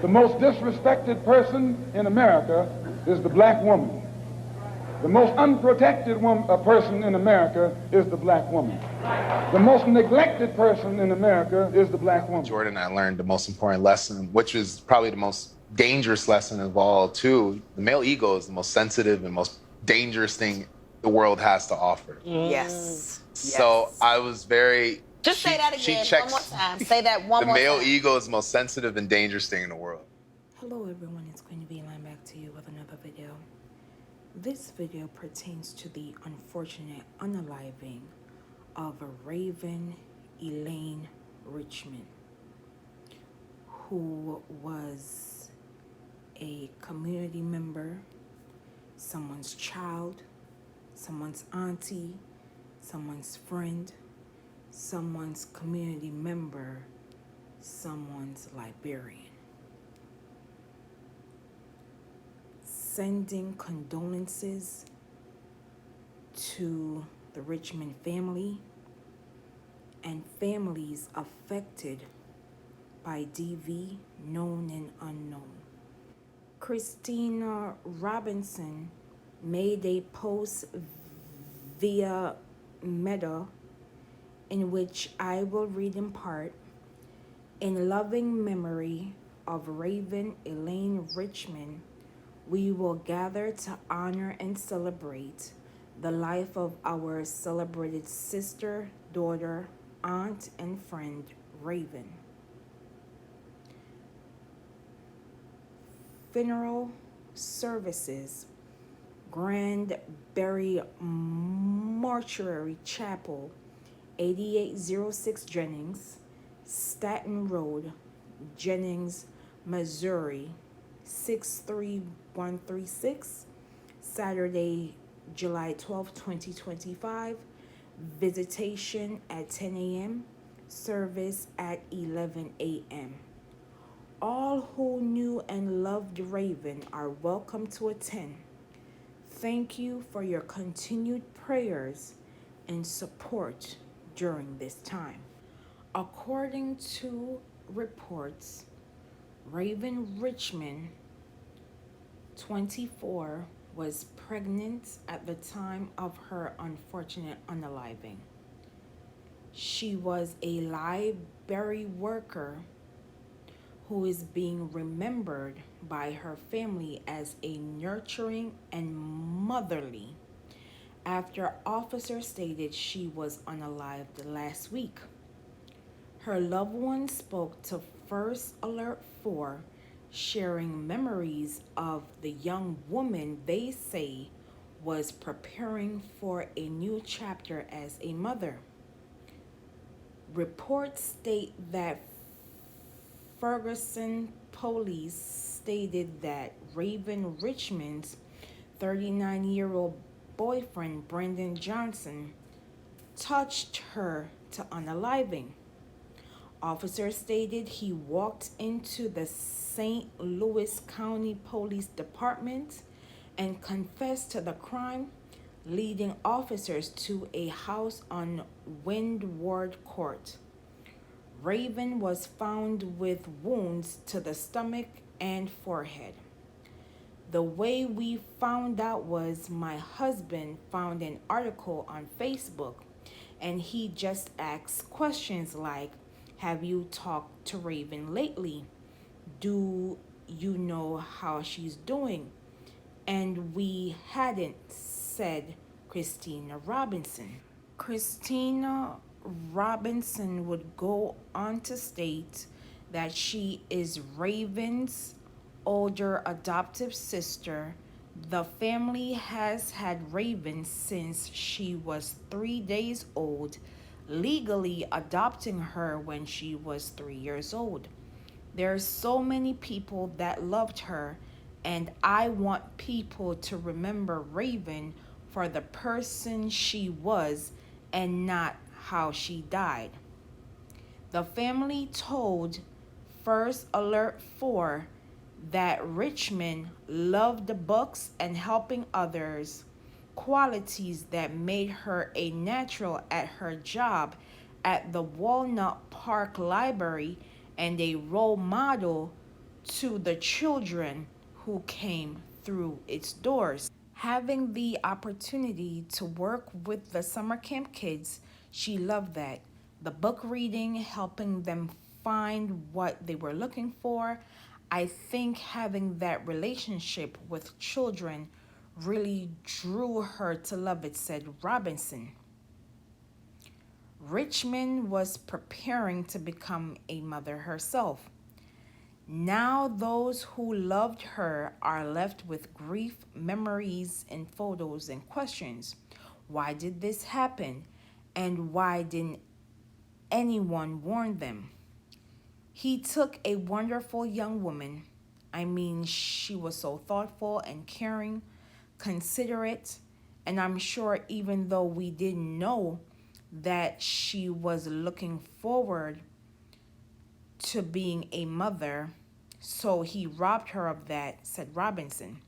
The most disrespected person in America is the black woman. The most unprotected person in America is the black woman. The most neglected person in America is the black woman. Jordan, I learned the most important lesson, which is probably the most dangerous lesson of all, too. The male ego is the most sensitive and most dangerous thing the world has to offer. Yes. So I was very... Just say that again one more time. Say that one the more time. male ego is the most sensitive and dangerous thing in the world. Hello everyone, it's going to be Elaine back to you with another video. This video pertains to the unfortunate unaliving of Raven Elaine Richmond, who was a community member, someone's child, someone's auntie, someone's friend, someone's community member, someone's librarian. Sending condolences to the Richmond family and families affected by DV, known and unknown. Christina Robinson made a post via Meta in which I will read in part. In loving memory of Raven Elaine Richmond, we will gather to honor and celebrate the life of our celebrated sister, daughter, aunt, and friend, Raven. Funeral services, Granberry Mortuary Chapel, 8806 Jennings, Stattion Road, Jennings, Missouri, 63136, Saturday, July 12, 2025. Visitation at 10 a.m., service at 11 a.m. All who knew and loved Raven are welcome to attend. Thank you for your continued prayers and support during this time. According to reports, Raven Richmond, 24, was pregnant at the time of her unfortunate unaliving. She was a library worker who is being remembered by her family as a nurturing and motherly after officers stated she was unalived last week. Her loved ones spoke to First Alert 4, sharing memories of the young woman they say was preparing for a new chapter as a mother. Reports state that Ferguson police stated that Raven Richmond's 39-year-old boyfriend, Brendan Johnson, touched her to unaliving. Officers stated he walked into the St. Louis County Police Department and confessed to the crime, leading officers to a house on Windward Court. Raven was found with wounds to the stomach and forehead. The way we found out was my husband found an article on Facebook, and he just asked questions like, "Have you talked to Raven lately? Do you know how she's doing?" And we hadn't, said Christina Robinson. Christina Robinson would go on to state that she is Raven's older adoptive sister. The family has had Raven since she was 3 days old, legally adopting her when she was 3 years old. There are so many people that loved her, and I want people to remember Raven for the person she was and not how she died. The family told First Alert 4 that Richmond loved the books and helping others, qualities that made her a natural at her job at the Walnut Park Library and a role model to the children who came through its doors. Having the opportunity to work with the summer camp kids, she loved that. The book reading, helping them find what they were looking for. I think having that relationship with children really drew her to love it, said Robinson. Richmond was preparing to become a mother herself. Now those who loved her are left with grief, memories, and photos and questions. Why did this happen? And why didn't anyone warn them? He took a wonderful young woman. I mean, she was so thoughtful and caring, considerate, and I'm sure even though we didn't know that she was looking forward to being a mother, so he robbed her of that, said Robinson.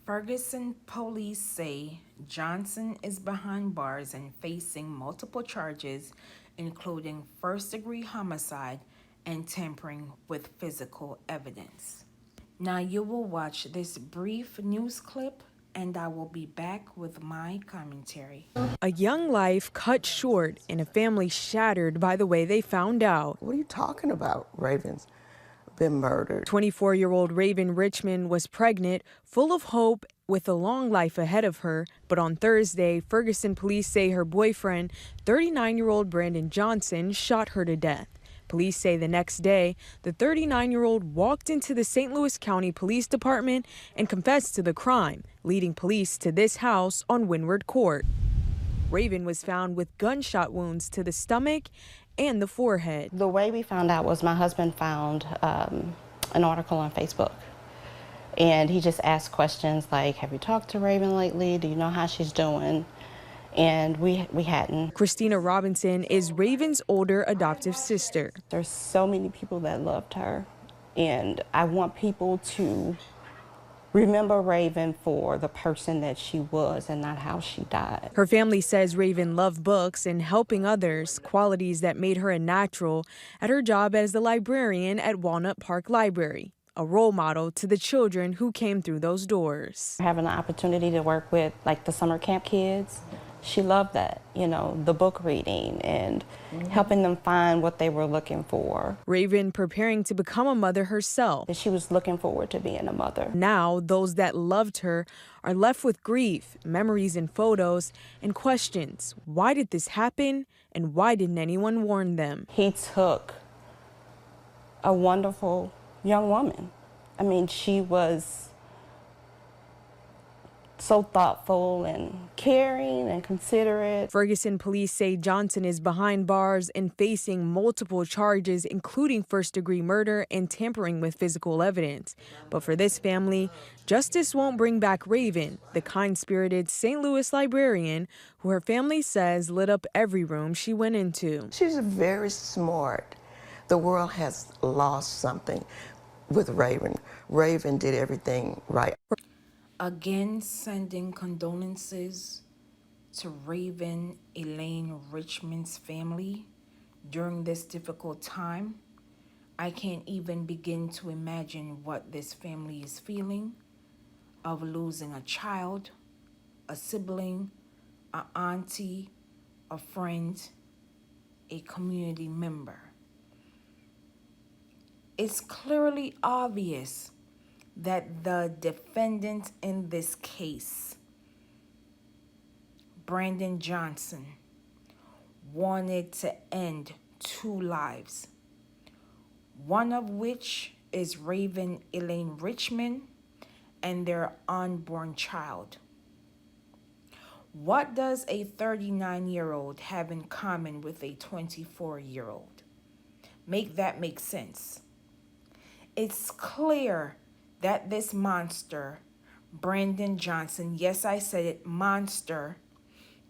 Ferguson police say Johnson is behind bars and facing multiple charges, including first-degree homicide and tampering with physical evidence. Now you will watch this brief news clip and I will be back with my commentary. A young life cut short and a family shattered by the way they found out. What are you talking about? Raven's been murdered. 24-year-old Raven Richmond was pregnant, full of hope, with a long life ahead of her. But on Thursday, Ferguson police say her boyfriend, 39-year-old Brandon Johnson, shot her to death. Police say the next day, the 39-year-old walked into the St. Louis County Police Department and confessed to the crime, leading police to this house on Windward Court. Raven was found with gunshot wounds to the stomach and the forehead. The way we found out was my husband found an article on Facebook. And he just asked questions like, have you talked to Raven lately? Do you know how she's doing? And we hadn't. Christina Robinson is Raven's older adoptive sister. There's so many people that loved her. And I want people to remember Raven for the person that she was and not how she died. Her family says Raven loved books and helping others, qualities that made her a natural at her job as the librarian at Walnut Park Library, a role model to the children who came through those doors. Having the opportunity to work with like the summer camp kids, she loved that, you know, the book reading and helping them find what they were looking for. Raven preparing to become a mother herself. She was looking forward to being a mother. Now, those that loved her are left with grief, memories and photos, and questions. Why did this happen, and why didn't anyone warn them? He took a wonderful young woman. I mean, she was so thoughtful and caring and considerate. Ferguson police say Johnson is behind bars and facing multiple charges, including first-degree murder and tampering with physical evidence. But for this family, justice won't bring back Raven, the kind-spirited St. Louis librarian who her family says lit up every room she went into. She's very smart. The world has lost something with Raven. Raven did everything right. Again, sending condolences to Raven Elaine Richmond's family during this difficult time. I can't even begin to imagine what this family is feeling of losing a child, a sibling, an auntie, a friend, a community member. It's clearly obvious that the defendant in this case, Brandon Johnson, wanted to end 2 lives, one of which is Raven Elaine Richmond and their unborn child. What does a 39-year-old have in common with a 24-year-old? Make that make sense. It's clear that this monster, Brandon Johnson, yes, I said it, monster,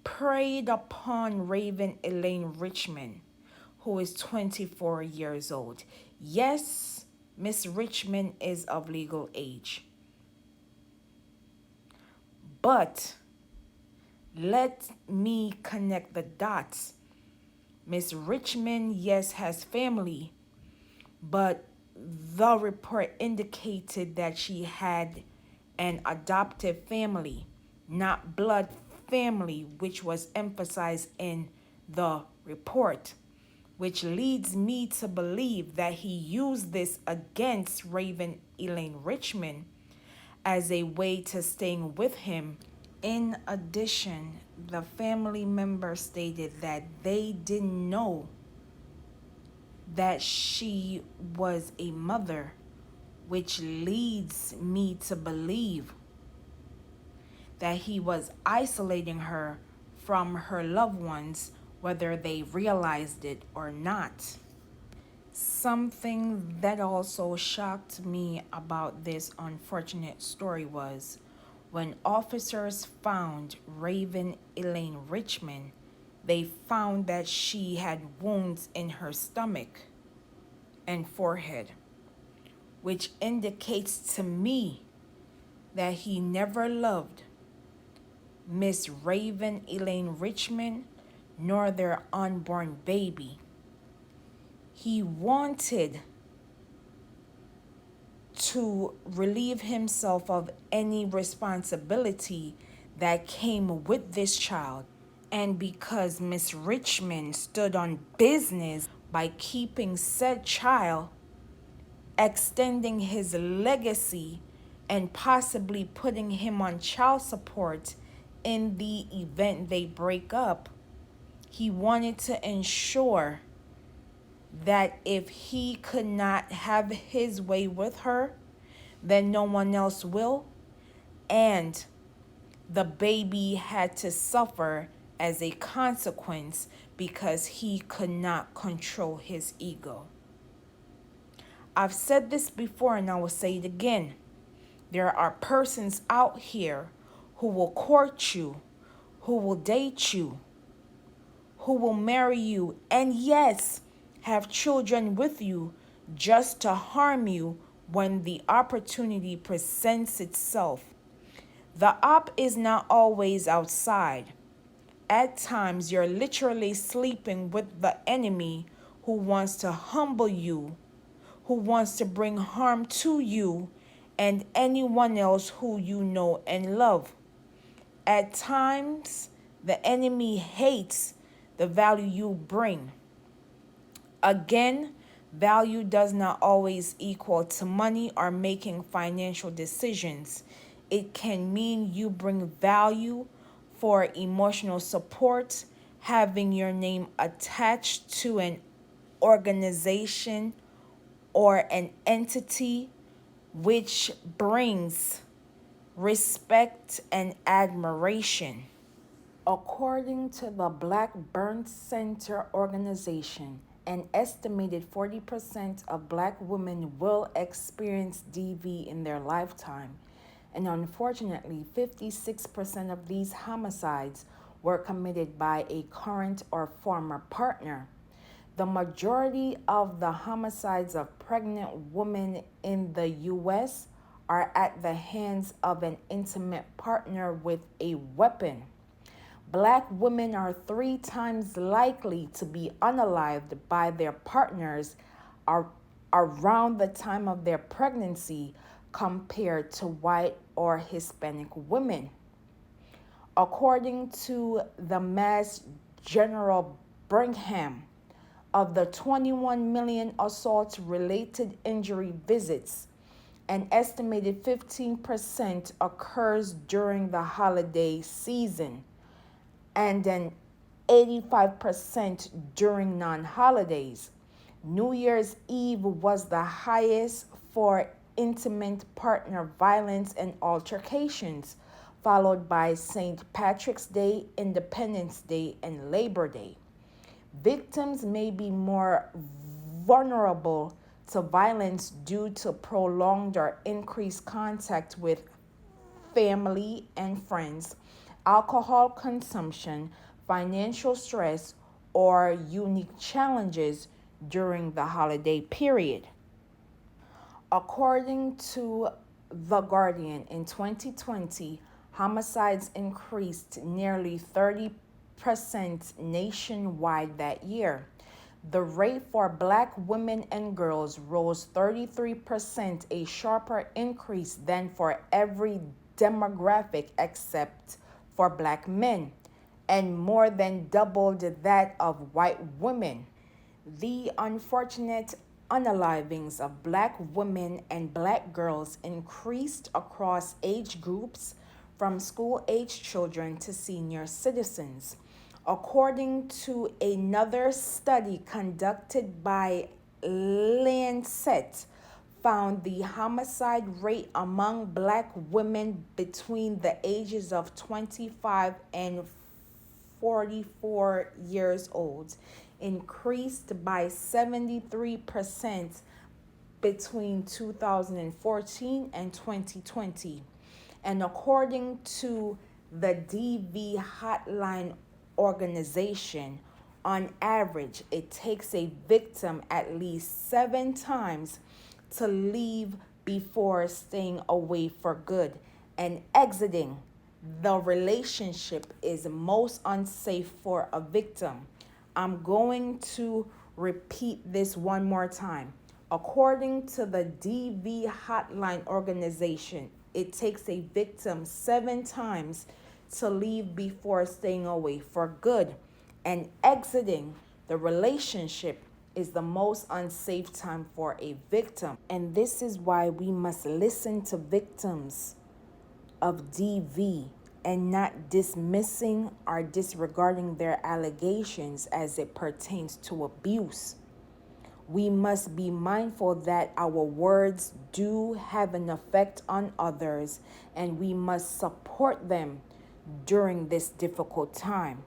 preyed upon Raven Elaine Richmond, who is 24 years old. Yes, Miss Richmond is of legal age. But let me connect the dots. Miss Richmond, yes, has family, but the report indicated that she had an adoptive family, not blood family, which was emphasized in the report, which leads me to believe that he used this against Raven Elaine Richmond as a way to staying with him. In addition, the family member stated that they didn't know that she was a mother, which leads me to believe that he was isolating her from her loved ones, whether they realized it or not. Something that also shocked me about this unfortunate story was when officers found Raven Elaine Richmond, they found that she had wounds in her stomach and forehead, which indicates to me that he never loved Miss Raven Elaine Richmond nor their unborn baby. He wanted to relieve himself of any responsibility that came with this child. And because Miss Richmond stood on business by keeping said child, extending his legacy, and possibly putting him on child support in the event they break up, he wanted to ensure that if he could not have his way with her, then no one else will, and the baby had to suffer as a consequence because he could not control his ego. I've said this before and I will say it again. There are persons out here who will court you, who will date you, who will marry you, and yes, have children with you just to harm you when the opportunity presents itself. The op is not always outside. At times, you're literally sleeping with the enemy who wants to humble you, who wants to bring harm to you and anyone else who you know and love. At times, the enemy hates the value you bring. Again, value does not always equal to money or making financial decisions. It can mean you bring value for emotional support, having your name attached to an organization or an entity, which brings respect and admiration. According to the Black Burn Center organization, an estimated 40% of Black women will experience DV in their lifetime. And unfortunately, 56% of these homicides were committed by a current or former partner. The majority of the homicides of pregnant women in the U.S. are at the hands of an intimate partner with a weapon. Black women are 3 times likely to be unalived by their partners around the time of their pregnancy compared to white or Hispanic women. According to the Mass General Brigham, of the 21 million assault-related injury visits, an estimated 15% occurs during the holiday season, and an 85% during non-holidays. New Year's Eve was the highest for intimate partner violence and altercations, followed by St. Patrick's Day, Independence Day, and Labor Day. Victims may be more vulnerable to violence due to prolonged or increased contact with family and friends, alcohol consumption, financial stress, or unique challenges during the holiday period. According to The Guardian, in 2020, homicides increased nearly 30% nationwide that year. The rate for black women and girls rose 33%, a sharper increase than for every demographic except for black men, and more than doubled that of white women. The unfortunate unalivings of black women and black girls increased across age groups from school-age children to senior citizens. According to another study conducted by Lancet, found the homicide rate among black women between the ages of 25 and 44 years old increased by 73% between 2014 and 2020. And according to the DV Hotline organization, on average, it takes a victim at least 7 times to leave before staying away for good and exiting the relationship is most unsafe for a victim. I'm going to repeat this one more time. According to the DV Hotline organization, it takes a victim 7 times to leave before staying away for good, and exiting the relationship is the most unsafe time for a victim. And this is why we must listen to victims of DV and not dismissing or disregarding their allegations as it pertains to abuse. We must be mindful that our words do have an effect on others, and we must support them during this difficult time.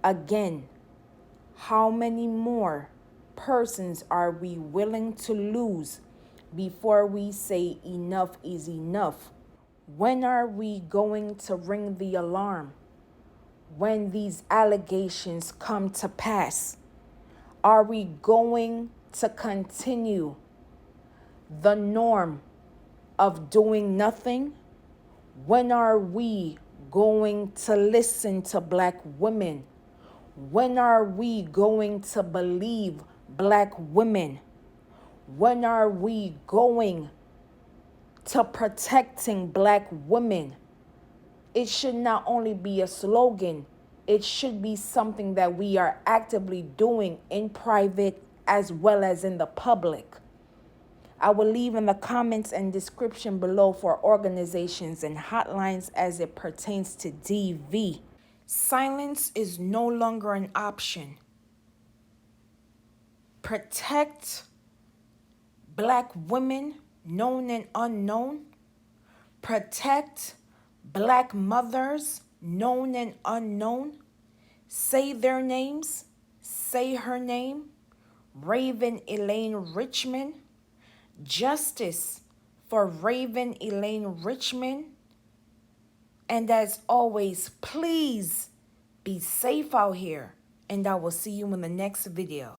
Again, how many more persons are we willing to lose before we say enough is enough? When are we going to ring the alarm when these allegations come to pass? Are we going to continue the norm of doing nothing? When are we going to listen to black women? When are we going to believe black women? When are we going to protecting black women? It should not only be a slogan, it should be something that we are actively doing in private as well as in the public. I will leave in the comments and description below for organizations and hotlines as it pertains to DV. Silence is no longer an option. Protect black women, known and unknown. Protect black mothers, known and unknown. Say their names. Say her name. Raven Elaine Richmond. Justice for Raven Elaine Richmond. And as always, please be safe out here. And I will see you in the next video.